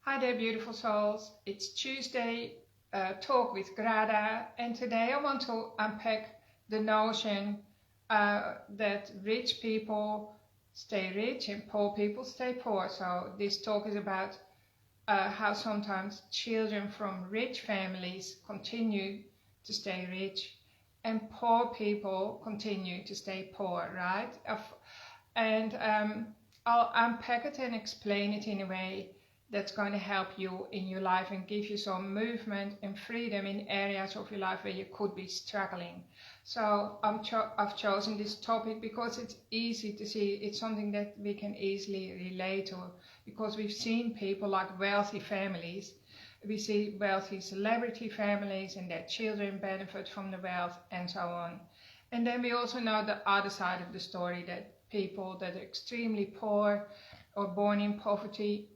Hi there, beautiful souls. It's Tuesday, talk with Grada, and today I want to unpack the notion that rich people stay rich and poor people stay poor. So this talk is about how sometimes children from rich families continue to stay rich and poor people continue to stay poor, right? And I'll unpack it and explain it in a way that's going to help you in your life and give you some movement and freedom in areas of your life where you could be struggling. So I've chosen this topic because it's easy to see. It's something that we can easily relate to, because we've seen people like wealthy families. We see wealthy celebrity families and their children benefit from the wealth and so on. And then we also know the other side of the story, that people that are extremely poor or born in poverty,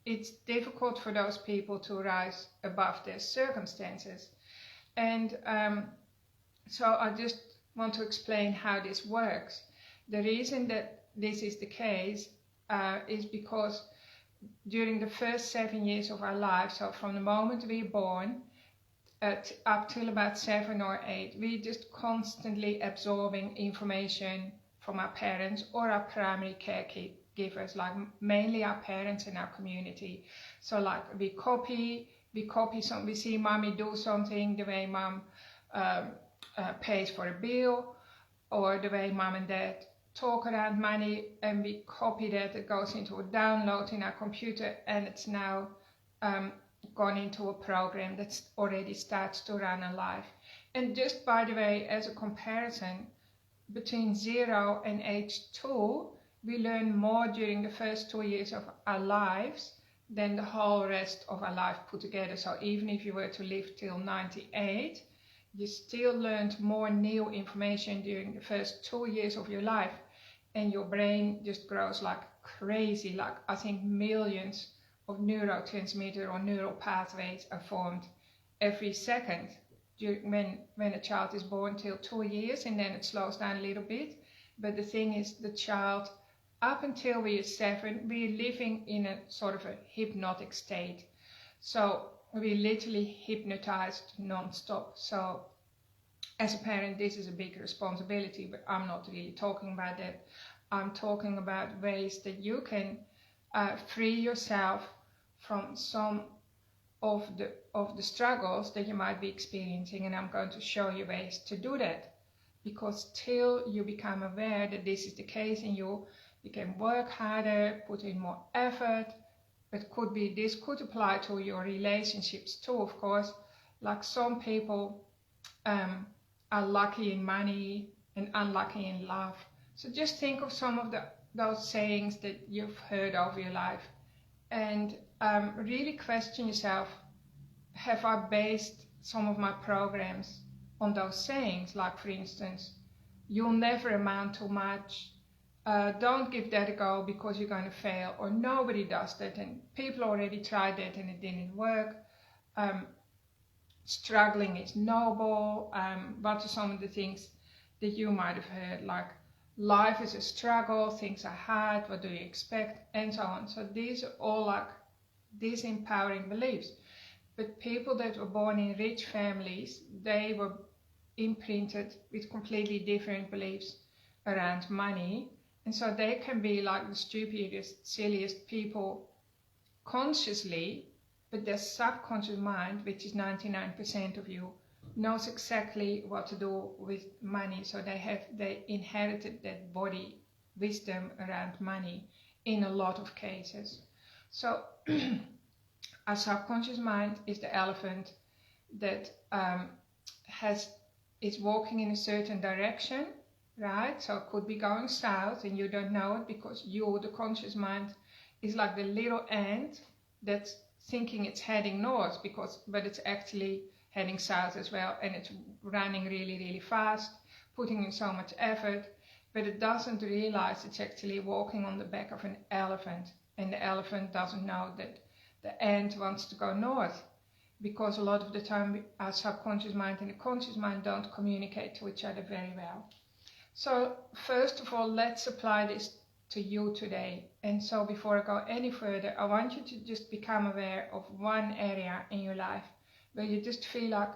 it's difficult for those people to rise above their circumstances. And so I just want to explain how this works. The reason that this is the case is because during the first 7 years of our life, so from the moment we're born up till about 7 or 8, we're just constantly absorbing information from our parents or our primary caregivers, like mainly our parents and our community. So like we copy some, we see mommy do something, the way mom pays for a bill, or the way mom and dad talk around money, and we copy that. It goes into a download in our computer, and it's now gone into a program that already starts to run a life. And just by the way, as a comparison, between 0 and age 2, we learn more during the first 2 years of our lives than the whole rest of our life put together. So even if you were to live till 98, you still learned more new information during the first 2 years of your life, and your brain just grows like crazy. Like I think millions of neurotransmitter or neural pathways are formed every second when a child is born till 2 years, and then it slows down a little bit. But the thing is, the child, up until we are 7, we're living in a sort of a hypnotic state. So we're literally hypnotized non-stop. So as a parent, this is a big responsibility, but I'm not really talking about that. I'm talking about ways that you can free yourself from some of the struggles that you might be experiencing, and I'm going to show you ways to do that. Because till you become aware that this is the case in you can work harder, put in more effort. This could apply to your relationships too, of course. Like some people are lucky in money and unlucky in love. So just think of some of those sayings that you've heard over your life, and really question yourself, have I based some of my programs on those sayings? Like, for instance, you'll never amount to much, don't give that a go because you're going to fail, or nobody does that and people already tried that and it didn't work. Struggling is noble. What are some of the things that you might have heard, like life is a struggle, things are hard, what do you expect, and so on. So these are all like disempowering beliefs. But people that were born in rich families, they were imprinted with completely different beliefs around money. And so they can be like the stupidest, silliest people consciously, but their subconscious mind, which is 99% of you, knows exactly what to do with money. So they inherited that body wisdom around money in a lot of cases. So our subconscious mind is the elephant that is walking in a certain direction, right? So it could be going south and you don't know it, because the conscious mind, is like the little ant that's thinking it's heading north, but it's actually heading south as well, and it's running really, really fast, putting in so much effort, but it doesn't realize it's actually walking on the back of an elephant, and the elephant doesn't know that the ant wants to go north, because a lot of the time our subconscious mind and the conscious mind don't communicate to each other very well. So first of all, let's apply this to you today. And so before I go any further, I want you to just become aware of one area in your life where you just feel like,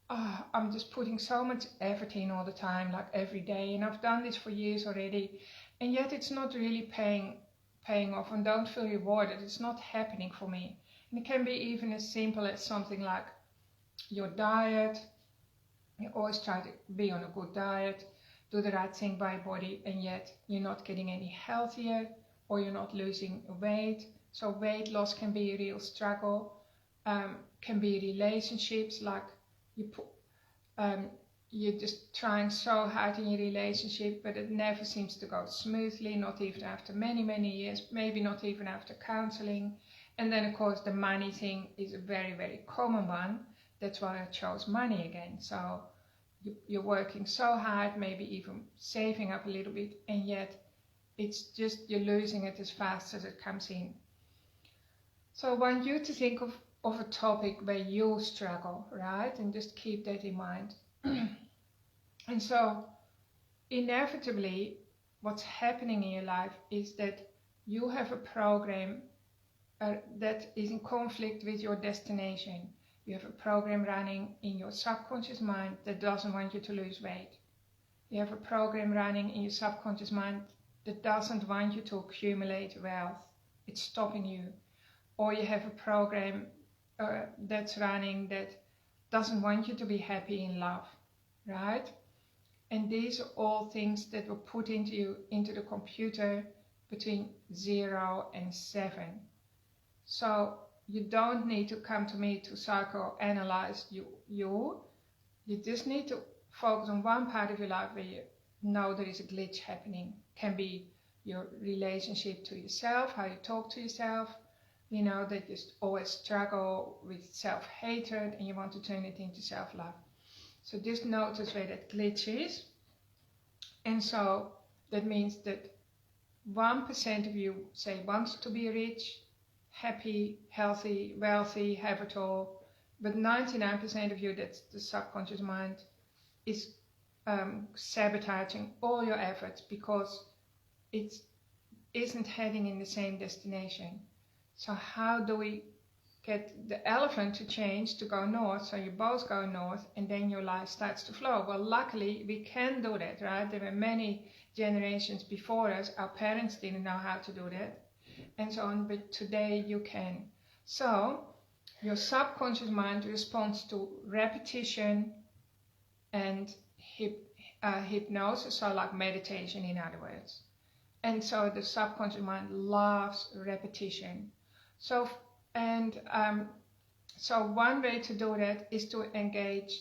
oh, I'm just putting so much effort in all the time, like every day, and I've done this for years already, and yet it's not really paying off, and don't feel rewarded. It's not happening for me. And it can be even as simple as something like your diet. You always try to be on a good diet, do the right thing by your body, and yet you're not getting any healthier, or you're not losing weight. So weight loss can be a real struggle. Can be relationships, like you're just trying so hard in your relationship, but it never seems to go smoothly, not even after many years, maybe not even after counseling. And then of course the money thing is a very common one. That's why I chose money again. So you're working so hard, maybe even saving up a little bit, and yet it's just you're losing it as fast as it comes in. So I want you to think of a topic where you struggle, right? And just keep that in mind. And so inevitably what's happening in your life is that you have a program that is in conflict with your destination. You have a program running in your subconscious mind that doesn't want you to lose weight. You have a program running in your subconscious mind that doesn't want you to accumulate wealth. It's stopping you. Or you have a program that's running that doesn't want you to be happy in love, right? And these are all things that were put into the computer between 0 and 7. So you don't need to come to me to psychoanalyze you. You just need to focus on one part of your life where you know there is a glitch happening. Can be your relationship to yourself, how you talk to yourself. You know, that you always struggle with self-hatred and you want to turn it into self-love. So just notice where that glitch is. And so that means that 1% of you, say, wants to be rich, happy, healthy, wealthy, have it all. But 99% of you, that's the subconscious mind, is sabotaging all your efforts because it isn't heading in the same destination. So how do we get the elephant to change, to go north, so you both go north, and then your life starts to flow? Well, luckily we can do that, right? There were many generations before us. Our parents didn't know how to do that, and so on, but today you can. So your subconscious mind responds to repetition and hypnosis, so like meditation in other words. And so the subconscious mind loves repetition. So one way to do that is to engage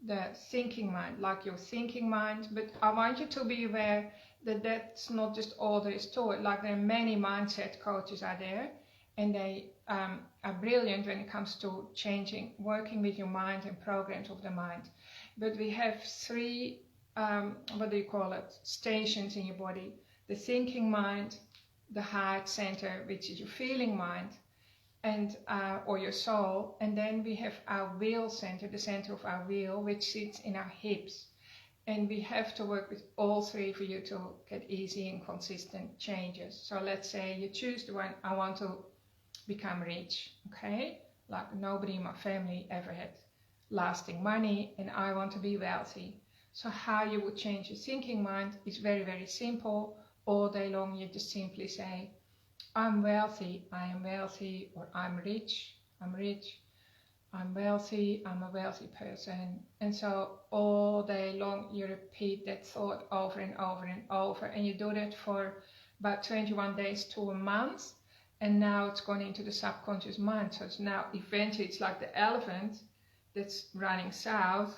the thinking mind, like your thinking mind. But I want you to be aware that that's not just all there is to it. Like there are many mindset coaches out there, and they are brilliant when it comes to working with your mind and programs of the mind. But we have 3, stations in your body. The thinking mind, the heart center, which is your feeling mind, and or your soul, and then we have our will center, the center of our will, which sits in our hips. And we have to work with all 3 for you to get easy and consistent changes. So let's say you choose the one, I want to become rich, okay? Like nobody in my family ever had lasting money, and I want to be wealthy. So how you would change your thinking mind is very simple. All day long you just simply say, I'm wealthy, I am wealthy, or I'm rich, I'm rich, I'm wealthy, I'm a wealthy person. And so all day long you repeat that thought over and over and over, and you do that for about 21 days to a month, and now it's gone into the subconscious mind. So it's now eventually, it's like the elephant that's running south.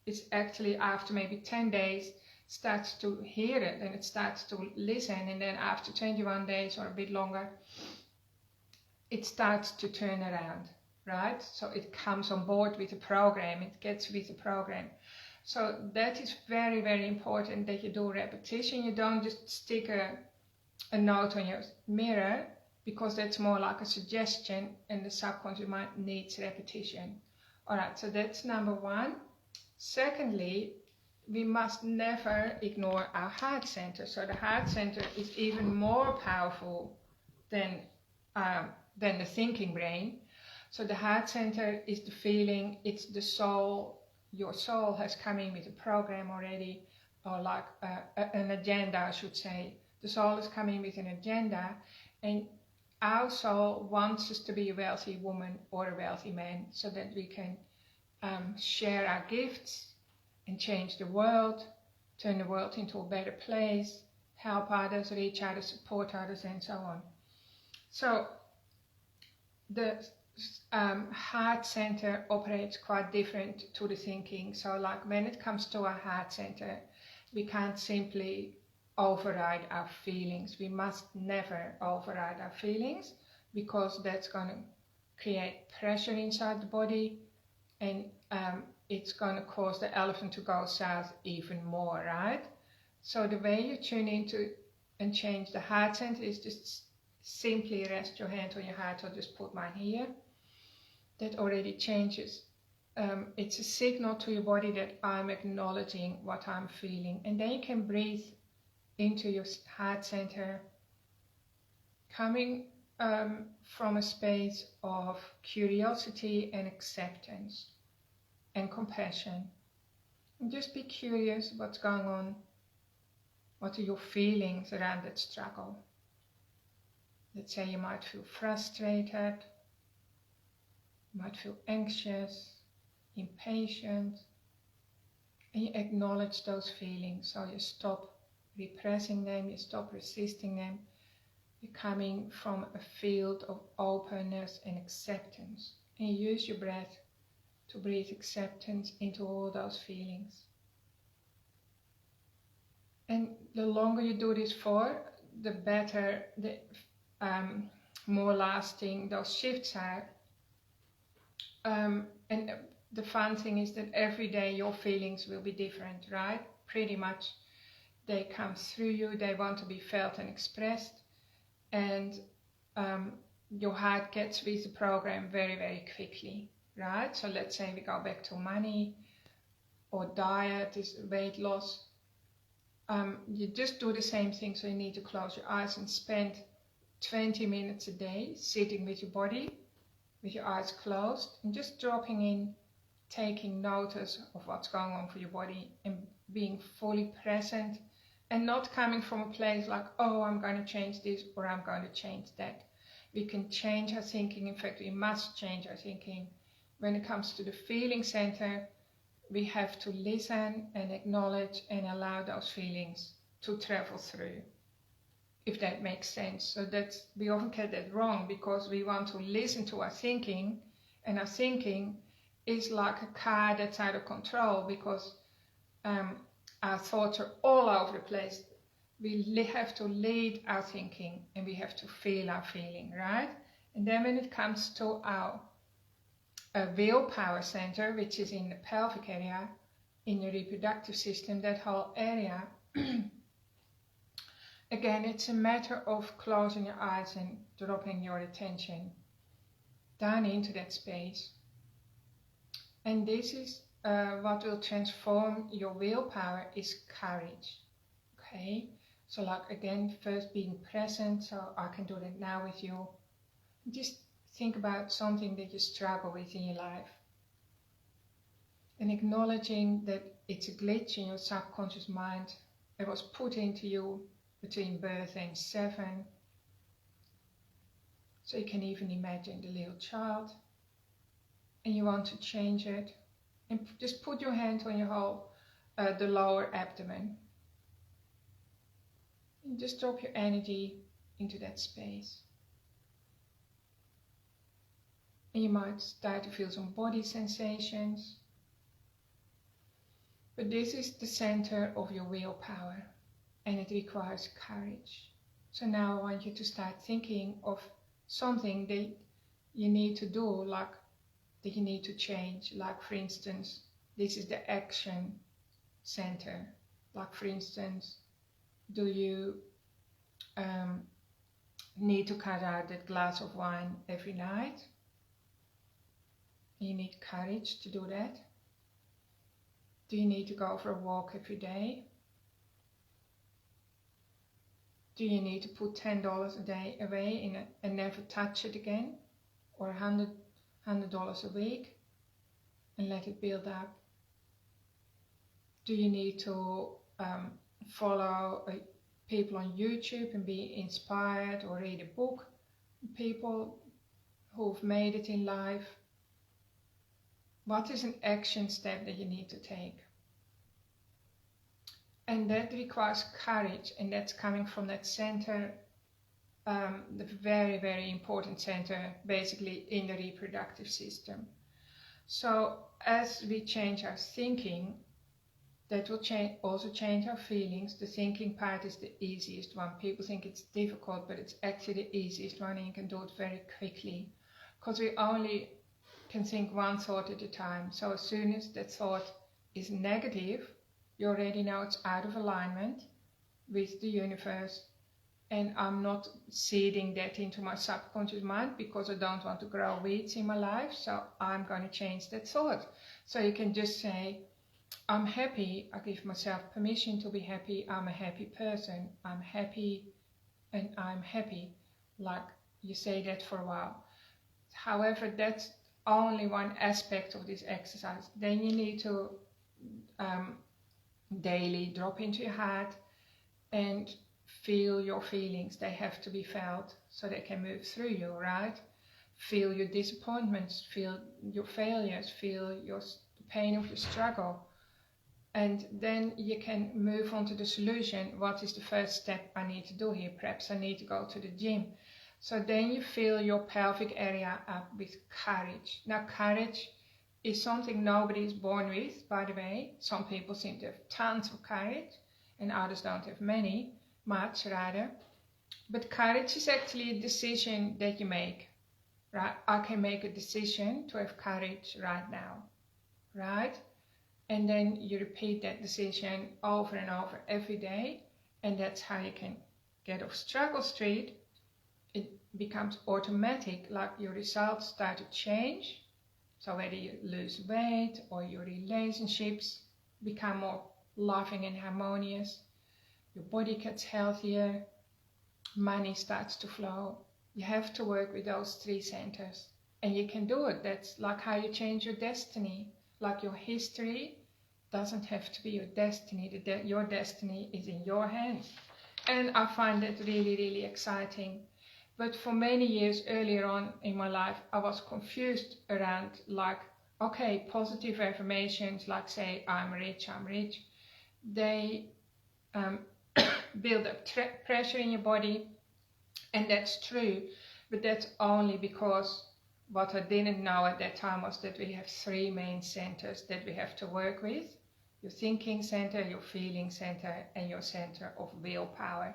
It's actually after maybe 10 days starts to hear it, and it starts to listen, and then after 21 days or a bit longer it starts to turn around, right? So it comes on board with the program, it gets with the program. So that is very important, that you do repetition. You don't just stick a note on your mirror, because that's more like a suggestion, and the subconscious mind needs repetition. Alright, so that's number 1. Secondly, we must never ignore our heart center. So the heart center is even more powerful than the thinking brain. So the heart center is the feeling, it's the soul. Your soul has come in with a program already, or like an agenda, I should say. The soul is coming with an agenda, and our soul wants us to be a wealthy woman or a wealthy man, so that we can share our gifts and change the world, turn the world into a better place, help others, reach others, support others, and so on. So the heart center operates quite different to the thinking. So like when it comes to our heart center, we can't simply override our feelings. We must never override our feelings, because that's going to create pressure inside the body, and it's going to cause the elephant to go south even more, right? So the way you tune into and change the heart center is just simply rest your hand on your heart, or just put mine here. That already changes. It's a signal to your body that I'm acknowledging what I'm feeling. And then you can breathe into your heart center, coming from a space of curiosity and acceptance and compassion. And just be curious what's going on. What are your feelings around that struggle? Let's say you might feel frustrated, you might feel anxious, impatient, and you acknowledge those feelings. So you stop repressing them, you stop resisting them. You're coming from a field of openness and acceptance. And you use your breath to breathe acceptance into all those feelings. And the longer you do this for, the better, the more lasting those shifts are. And the fun thing is that every day your feelings will be different, right? Pretty much they come through you, they want to be felt and expressed, and your heart gets with the program very, very quickly, right? So let's say we go back to money or diet, is weight loss. You just do the same thing, so you need to close your eyes and spend 20 minutes a day sitting with your body, with your eyes closed, and just dropping in, taking notice of what's going on for your body, and being fully present, and not coming from a place like, oh, I'm going to change this or I'm going to change that. We can change our thinking. In fact, we must change our thinking. When it comes to the feeling center, we have to listen and acknowledge and allow those feelings to travel through, if that makes sense. So that's, we often get that wrong, because we want to listen to our thinking, and our thinking is like a car that's out of control, because our thoughts are all over the place. We have to lead our thinking, and we have to feel our feeling, right? And then when it comes to our willpower center, which is in the pelvic area, in the reproductive system, that whole area, again, it's a matter of closing your eyes and dropping your attention down into that space. And this is what will transform your willpower, is courage. Okay, so like again, first being present. So I can do that now with you. Just think about something that you struggle with in your life, and acknowledging that it's a glitch in your subconscious mind that was put into you between birth and 7. So you can even imagine the little child, and you want to change it, and just put your hand on your whole, the lower abdomen, and just drop your energy into that space. And you might start to feel some body sensations, but this is the center of your willpower, and it requires courage. So now I want you to start thinking of something that you need to do, like that you need to change. Like for instance, this is the action center. Like for instance, do you need to cut out that glass of wine every night? You need courage to do that. Do you need to go for a walk every day? Do you need to put $10 a day away and never touch it again? Or $100 a week and let it build up? Do you need to follow people on YouTube and be inspired, or read a book, people who've made it in life? What is an action step that you need to take? And that requires courage, and that's coming from that center, the very, very important center basically in the reproductive system. So as we change our thinking, that will also change our feelings. The thinking part is the easiest one. People think it's difficult, but it's actually the easiest one, and you can do it very quickly, because we only can think one thought at a time. So as soon as that thought is negative, you already know it's out of alignment with the universe, and I'm not seeding that into my subconscious mind because I don't want to grow weeds in my life, so I'm going to change that thought. So you can just say, I'm happy. I give myself permission to be happy. I'm a happy person. I'm happy and I'm happy. Like you say that for a while. However, that's only one aspect of this exercise. Then you need to daily drop into your heart and feel your feelings. They have to be felt so they can move through you, right? Feel your disappointments, feel your failures, feel the pain of your struggle. And then you can move on to the solution. What is the first step I need to do here? Perhaps I need to go to the gym. So then you fill your pelvic area up with courage. Now, courage is something nobody is born with, by the way. Some people seem to have tons of courage and others don't have much rather. But courage is actually a decision that you make, right? I can make a decision to have courage right now, right? And then you repeat that decision over and over every day, and that's how you can get off struggle street. It becomes automatic, like your results start to change. So whether you lose weight or your relationships become more loving and harmonious, your body gets healthier, money starts to flow. You have to work with those 3 centers, and you can do it. That's like how you change your destiny. Like your history doesn't have to be your destiny. Your destiny is in your hands. And I find that really, really exciting. But for many years earlier on in my life, I was confused around, like, okay, positive affirmations, like say, I'm rich, they build up pressure in your body. And that's true, but that's only because what I didn't know at that time was that we have 3 main centers that we have to work with. Your thinking center, your feeling center, and your center of willpower.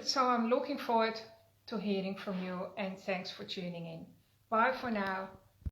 So I'm looking forward to hearing from you, and thanks for tuning in. Bye for now.